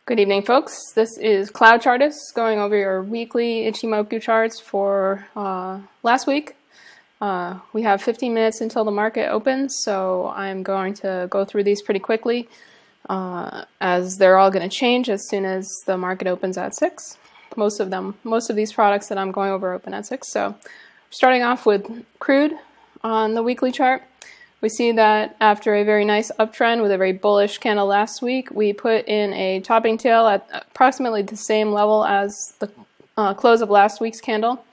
Good evening, folks. This is CloudChartist going over your weekly Ichimoku charts for last week. We have 15 minutes until the market opens, so I'm going to go through these pretty quickly as they're all going to change as soon as the market opens at 6. Most of these products that I'm going over open at 6. So starting off with crude on the weekly chart. We see that after a very nice uptrend with a very bullish candle last week, we put in a topping tail at approximately the same level as the close of last week's candle.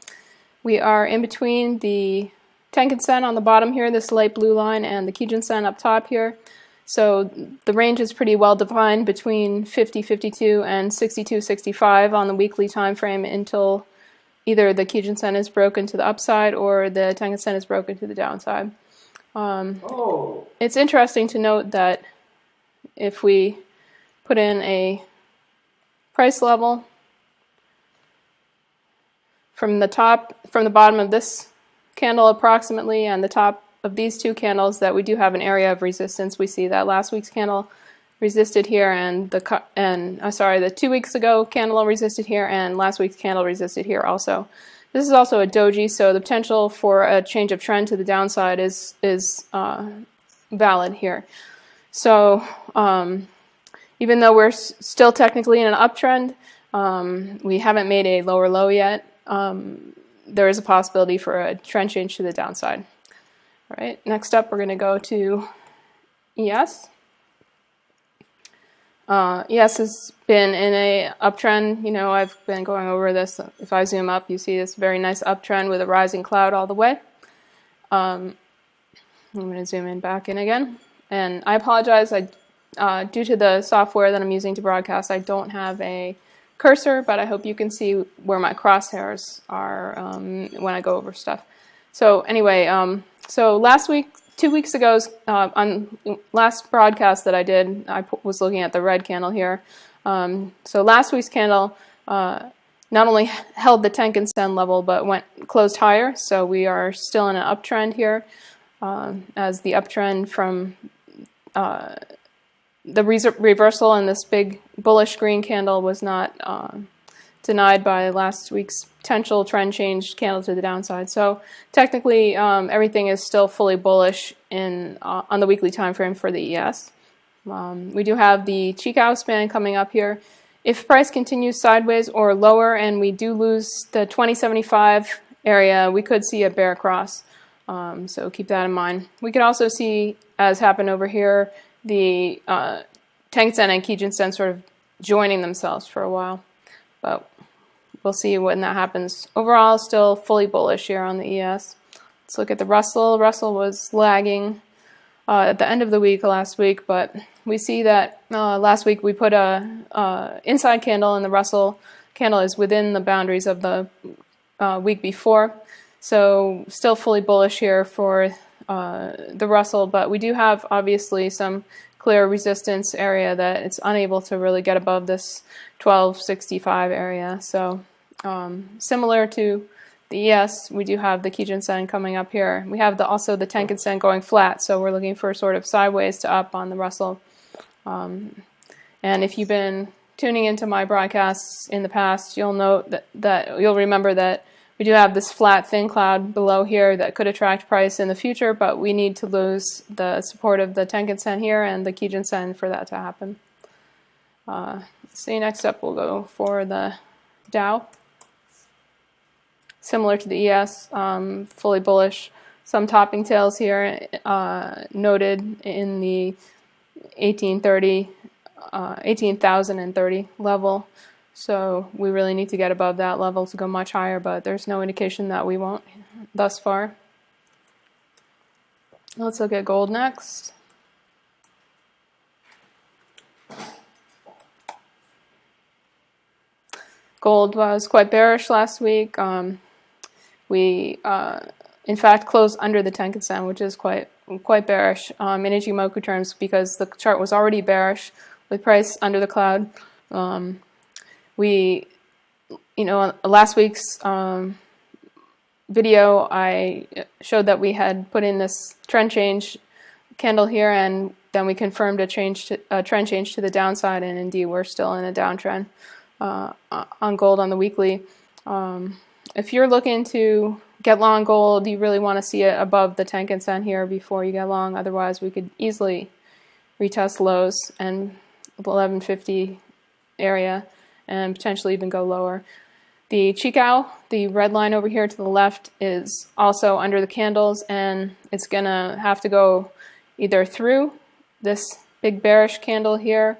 We are in between the Tenkan-sen on the bottom here, this light blue line, and the Kijun-sen up top here. So the range is pretty well defined between 50.52 and 62.65 on the weekly time frame until either the Kijun-sen is broken to the upside or the Tenkan-sen is broken to the downside. It's interesting to note that if we put in a price level from the bottom of this candle approximately and the top of these two candles, that we do have an area of resistance. We see that last week's candle resisted here and the 2 weeks ago candle resisted here and last week's candle resisted here also. This is also a doji, so the potential for a change of trend to the downside is valid here. So even though we're still technically in an uptrend, we haven't made a lower low yet. There is a possibility for a trend change to the downside. All right, next up we're going to go to ES. ES has been in a uptrend. You know, I've been going over this. If I zoom up, you see this very nice uptrend with a rising cloud all the way. I'm going to zoom in back in again. And I apologize. Due to the software that I'm using to broadcast, I don't have a cursor, but I hope you can see where my crosshairs are when I go over stuff. So anyway, so last week, 2 weeks ago, on last broadcast that I did, I was looking at the red candle here. So last week's candle not only held the Tenkan-sen level, but closed higher. So we are still in an uptrend here, as the uptrend from the reversal in this big bullish green candle was not denied by last week's potential trend change candle to the downside. So technically, everything is still fully bullish on the weekly time frame for the ES. We do have the Chikou span coming up here. If price continues sideways or lower and we do lose the 2075 area, we could see a bear cross. So keep that in mind. We could also see, as happened over here, the Tenkan-sen and Kijun-sen sort of joining themselves for a while. But we'll see when that happens. Overall, still fully bullish here on the ES. Let's look at the Russell. Russell was lagging at the end of the week last week, but we see that last week we put a inside candle, and the Russell candle is within the boundaries of the week before. So still fully bullish here for the Russell, but we do have obviously some clear resistance area that it's unable to really get above this 1265 area. So similar to the ES, we do have the Kijun-sen coming up here. We have also the Tenkan-sen going flat, so we're looking for sort of sideways to up on the Russell. And if you've been tuning into my broadcasts in the past, you'll note that you'll remember that we do have this flat thin cloud below here that could attract price in the future, but we need to lose the support of the Tenkan-sen here and the Kijun-sen for that to happen. See, next up we'll go for the Dow. Similar to the ES, fully bullish. Some topping tails here noted in the 18,030 level. So we really need to get above that level to go much higher, but there's no indication that we won't thus far. Let's look at gold next. Gold was quite bearish last week. We, in fact, closed under the Tenkan-sen, which is quite bearish in Ichimoku terms because the chart was already bearish with price under the cloud. Last week's video, I showed that we had put in this trend change candle here, and then we confirmed a trend change to the downside, and indeed we're still in a downtrend on gold on the weekly. If you're looking to get long gold, you really want to see it above the Tenkan Sen here before you get long. Otherwise, we could easily retest lows and 1150 area and potentially even go lower. The Chikou, the red line over here to the left, is also under the candles, and it's going to have to go either through this big bearish candle here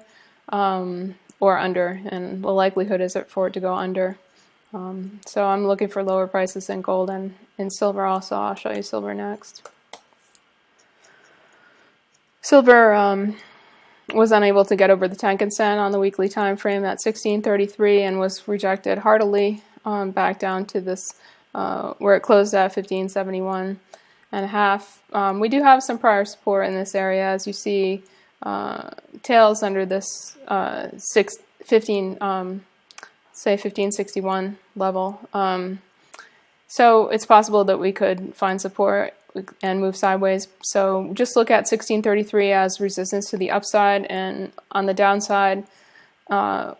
or under, and the likelihood is for it to go under. So I'm looking for lower prices in gold and in silver also. I'll show you silver next. Silver was unable to get over the Tenkan Sen on the weekly time frame at 1633 and was rejected heartily back down to this where it closed at 1571.5. We do have some prior support in this area, as you see tails under this 1561 level. So it's possible that we could find support and move sideways. So just look at 1633 as resistance to the upside, and on the downside, I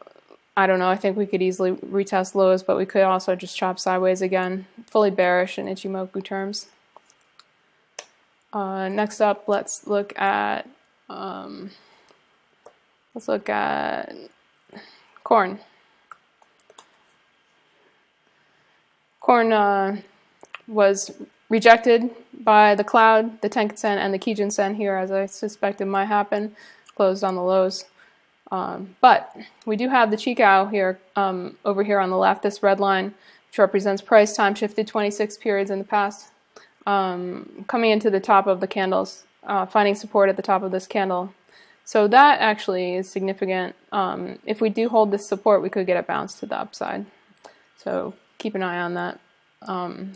don't know, I think we could easily retest lows, but we could also just chop sideways again, fully bearish in Ichimoku terms. Next up, let's look at corn. Corn was rejected by the cloud, the Tenkan Sen, and the Kijun Sen here, as I suspected might happen, closed on the lows. But we do have the Chikou here, over here on the left, this red line, which represents price time shifted 26 periods in the past, coming into the top of the candles, finding support at the top of this candle. So that actually is significant. If we do hold this support, we could get a bounce to the upside. So keep an eye on that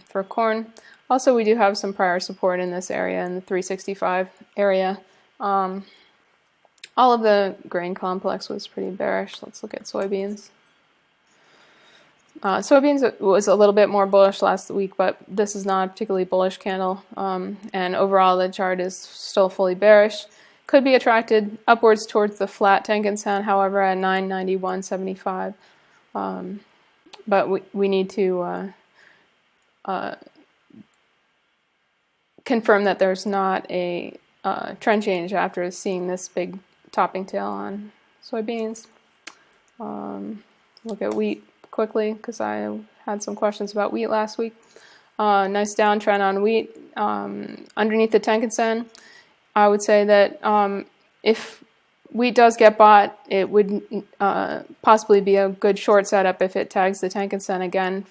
for corn. Also, we do have some prior support in this area, in the 365 area. All of the grain complex was pretty bearish. Let's look at soybeans. Soybeans was a little bit more bullish last week, but this is not a particularly bullish candle. And overall, the chart is still fully bearish. Could be attracted upwards towards the flat Tenkan Sen, however, at 991.75. But we need to confirm that there's not a trend change after seeing this big topping tail on soybeans. Look at wheat quickly, because I had some questions about wheat last week. Nice downtrend on wheat. Underneath the Tenkan Sen, I would say that if wheat does get bought, it would possibly be a good short setup if it tags the Tenkan Sen again.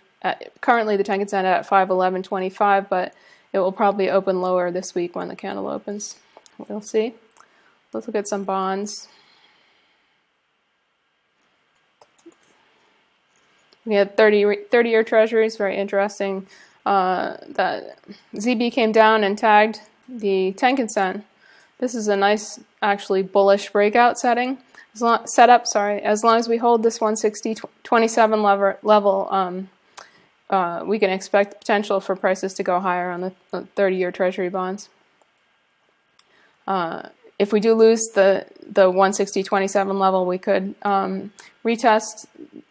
Currently the Tenkan Sen at 511.25, but it will probably open lower this week when the candle opens. We'll see. Let's look at some bonds. We had 30-year Treasuries, very interesting. That ZB came down and tagged the Tenkan Sen. This is a nice, actually bullish breakout setup. As long as we hold this 160.27 level, we can expect potential for prices to go higher on the 30-year Treasury bonds. If we do lose the 160.27 level, we could retest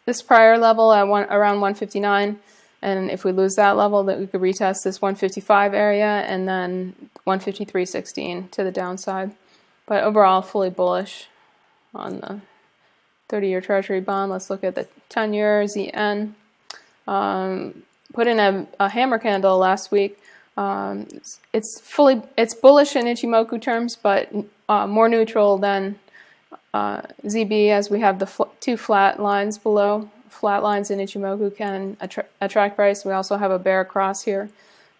this prior level at around 159, and if we lose that level, that we could retest this 155 area and then 153.16 to the downside. But overall, fully bullish on the 30-year Treasury bond. Let's look at the 10-year ZN. Put in a hammer candle last week. It's bullish in Ichimoku terms, but more neutral than ZB, as we have the two flat lines below. Flat lines in Ichimoku can attract price. We also have a bear cross here.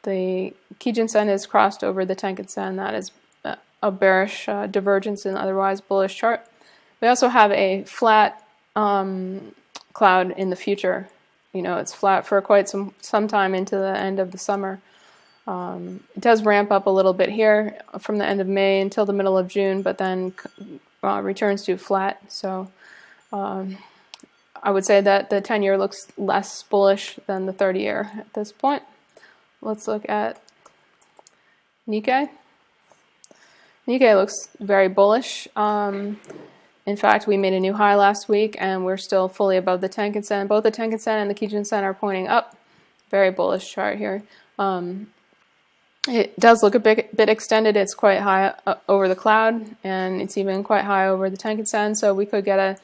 The Kijun Sen is crossed over the Tenkan Sen. That is a bearish divergence in otherwise bullish chart. We also have a flat cloud in the future. You know, it's flat for quite some time into the end of the summer. It does ramp up a little bit here from the end of May until the middle of June, but then returns to flat. So I would say that the 10-year looks less bullish than the 30-year at this point. Let's look at Nikkei. Nikkei looks very bullish. In fact, we made a new high last week, and we're still fully above the Tenkan Sen. Both the Tenkan Sen and the Kijun Sen are pointing up. Very bullish chart here. It does look a bit extended. It's quite high over the cloud, and it's even quite high over the Tenkan Sen. So we could get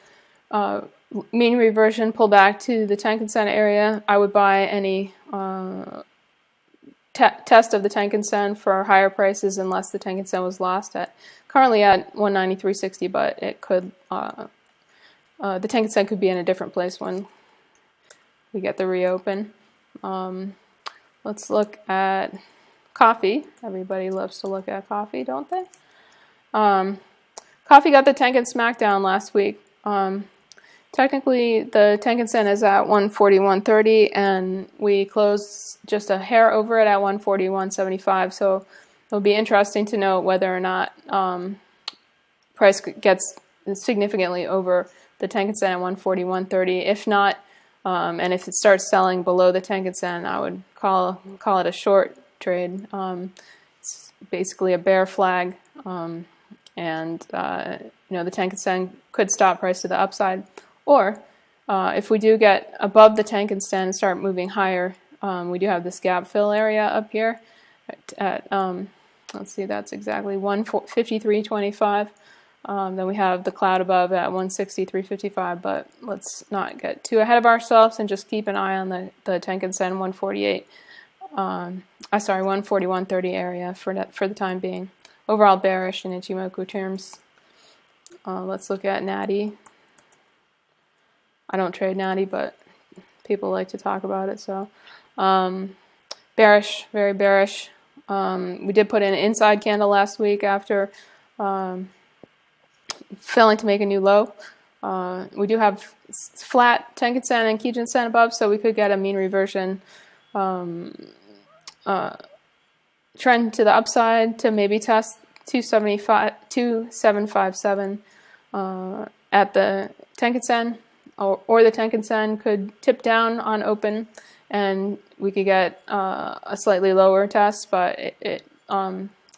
a mean reversion, pull back to the Tenkan Sen area. I would buy any test of the Tenkan Sen for higher prices unless the Tenkan Sen was lost at currently at 193.60, but it could the Tenkan Sen could be in a different place when we get the reopen. Let's look at coffee. Everybody loves to look at coffee, don't they? Coffee got the Tenkan smackdown last week. Technically, the Tenkan Sen is at 141.30, and we closed just a hair over it at 141.75. So it'll be interesting to know whether or not price gets significantly over the Tenkan Sen at 141.30. If not, and if it starts selling below the Tenkan Sen, I would call it a short trade. It's basically a bear flag, and the Tenkan Sen could stop price to the upside. Or if we do get above the Tenkan Sen and start moving higher, we do have this gap fill area up here at let's see, that's exactly 153.25. Then we have the cloud above at 163.55, but let's not get too ahead of ourselves and just keep an eye on the Tenkan Sen 141.30 area for the time being. Overall bearish in Ichimoku terms. Let's look at Natty. I don't trade Natty, but people like to talk about it. So bearish, very bearish. We did put in an inside candle last week after failing to make a new low. We do have flat Tenkan Sen and Kijun Sen above, so we could get a mean reversion trend to the upside to maybe test 2757 at the Tenkan Sen, or the Tenkan Sen could tip down on open, and we could get a slightly lower test, but it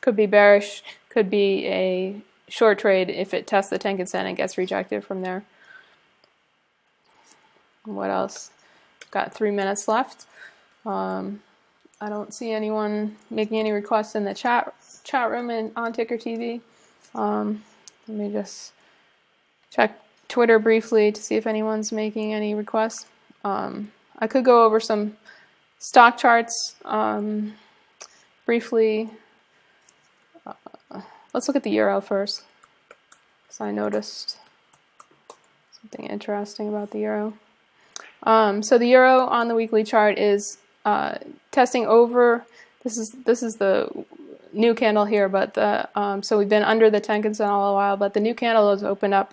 could be bearish, could be a short trade if it tests the Tenkan Sen and gets rejected from there. What else? Got 3 minutes left. I don't see anyone making any requests in the chat room on Ticker TV. Let me just check Twitter briefly to see if anyone's making any requests. I could go over some stock charts briefly. Let's look at the euro first, because I noticed something interesting about the euro. So the euro on the weekly chart is testing over. This is the new candle here, but so we've been under the Tenkan Sen all a while, but the new candle has opened up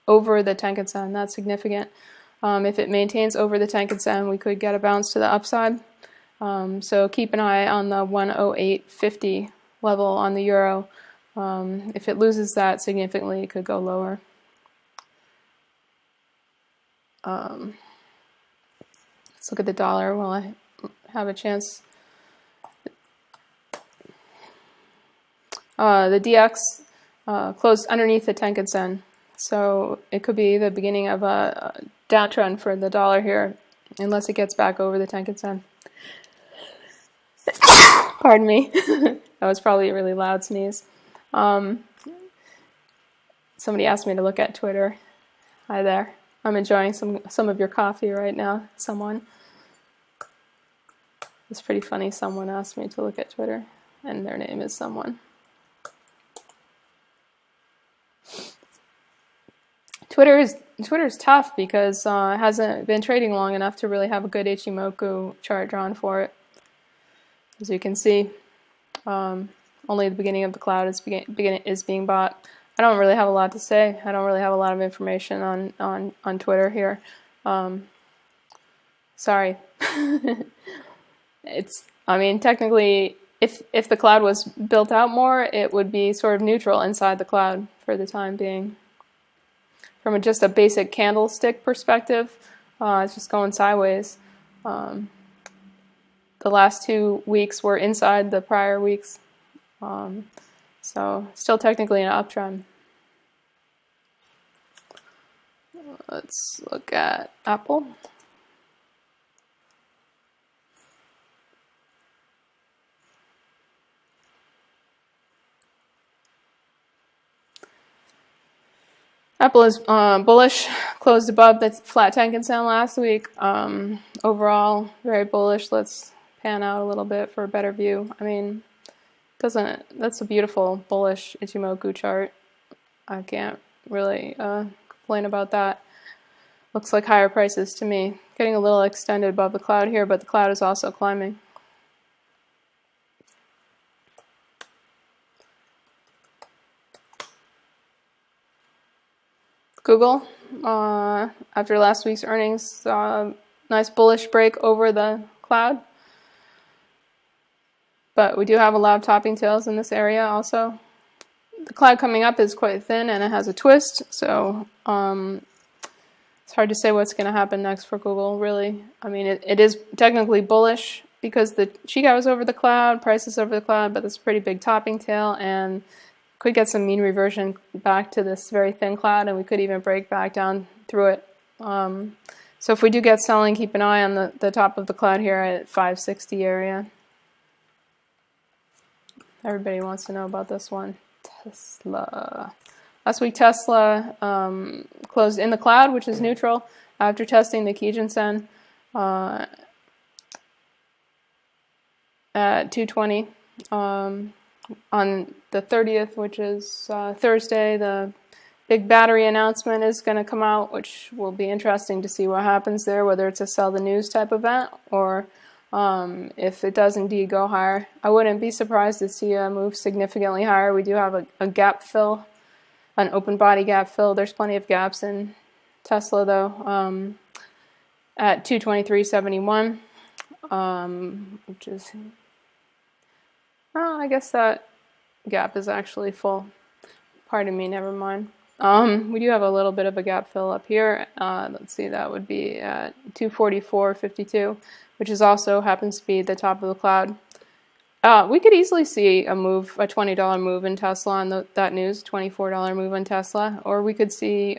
over the Tenkan Sen. That's significant. If it maintains over the Tenkan Sen, we could get a bounce to the upside. So keep an eye on the 108.50 level on the euro. If it loses that significantly, it could go lower. Let's look at the dollar while I have a chance. The DX closed underneath the Tenkan Sen, so it could be the beginning of a downtrend for the dollar here, unless it gets back over the Tenkan Sen. Pardon me. That was probably a really loud sneeze. Somebody asked me to look at Twitter. Hi there. I'm enjoying some of your coffee right now, someone. It's pretty funny. Someone asked me to look at Twitter, and their name is someone. Twitter's tough because it hasn't been trading long enough to really have a good Ichimoku chart drawn for it. As you can see, only the beginning of the cloud is being bought. I don't really have a lot to say. I don't really have a lot of information on Twitter here. Sorry. I mean, technically, if the cloud was built out more, it would be sort of neutral inside the cloud for the time being. From just a basic candlestick perspective, it's just going sideways. The last 2 weeks were inside the prior weeks. So still technically an uptrend. Let's look at Apple. Apple is bullish, closed above the flat Tenkan-sen last week. Overall, very bullish. Let's pan out a little bit for a better view. I mean, that's a beautiful bullish Ichimoku chart. I can't really complain about that. Looks like higher prices to me. Getting a little extended above the cloud here, but the cloud is also climbing. Google, after last week's earnings, nice bullish break over the cloud. But we do have a lot of topping tails in this area also. The cloud coming up is quite thin and it has a twist, so it's hard to say what's going to happen next for Google, really. I mean, it is technically bullish because the Chicago is over the cloud, price is over the cloud, but it's a pretty big topping tail, and could get some mean reversion back to this very thin cloud, and we could even break back down through it. So if we do get selling, keep an eye on the top of the cloud here at 560 area. Everybody wants to know about this one. Tesla. Last week Tesla closed in the cloud, which is neutral, after testing the Kijun-sen at 220. On the 30th, which is Thursday, the big battery announcement is going to come out, which will be interesting to see what happens there, whether it's a sell the news type event or if it does indeed go higher. I wouldn't be surprised to see a move significantly higher. We do have a gap fill, an open body gap fill. There's plenty of gaps in Tesla though, at 223.71, which is... I guess that gap is actually full. Pardon me, never mind. We do have a little bit of a gap fill up here. Let's see, that would be at 244.52, which is also happens to be the top of the cloud. We could easily see a move, a $20 move in Tesla on that news, $24 move on Tesla, or we could see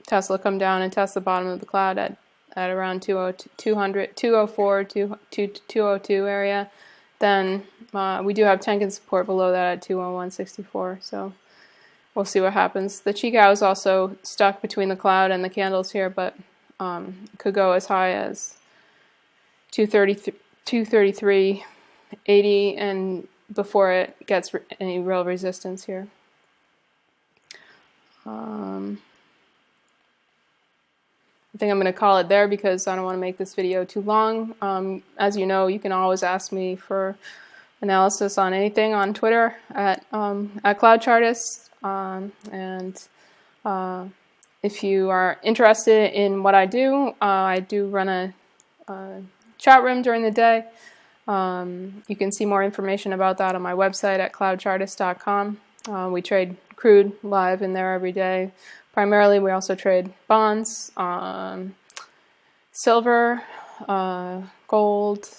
Tesla come down and test the bottom of the cloud at around 204, 202 area. Then we do have Tenkan support below that at 201.64, so we'll see what happens. The Chicago is also stuck between the cloud and the candles here, but could go as high as 233.80 and before it gets any real resistance here. I think I'm going to call it there because I don't want to make this video too long. As you know, you can always ask me for analysis on anything on Twitter at CloudChartist. And if you are interested in what I do run a chat room during the day. You can see more information about that on my website at CloudChartist.com. We trade crude live in there every day. Primarily, we also trade bonds, silver, gold,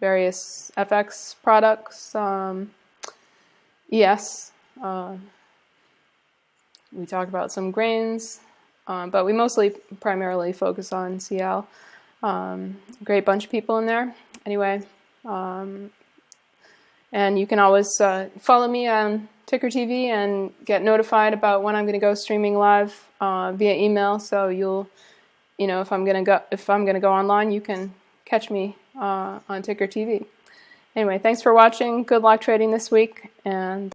various FX products, ES. We talk about some grains, but we mostly primarily focus on CL. Great bunch of people in there. Anyway, and you can always follow me on Ticker TV and get notified about when I'm going to go streaming live via email. So if I'm going to go online, you can catch me on Ticker TV. Anyway, thanks for watching. Good luck trading this week, and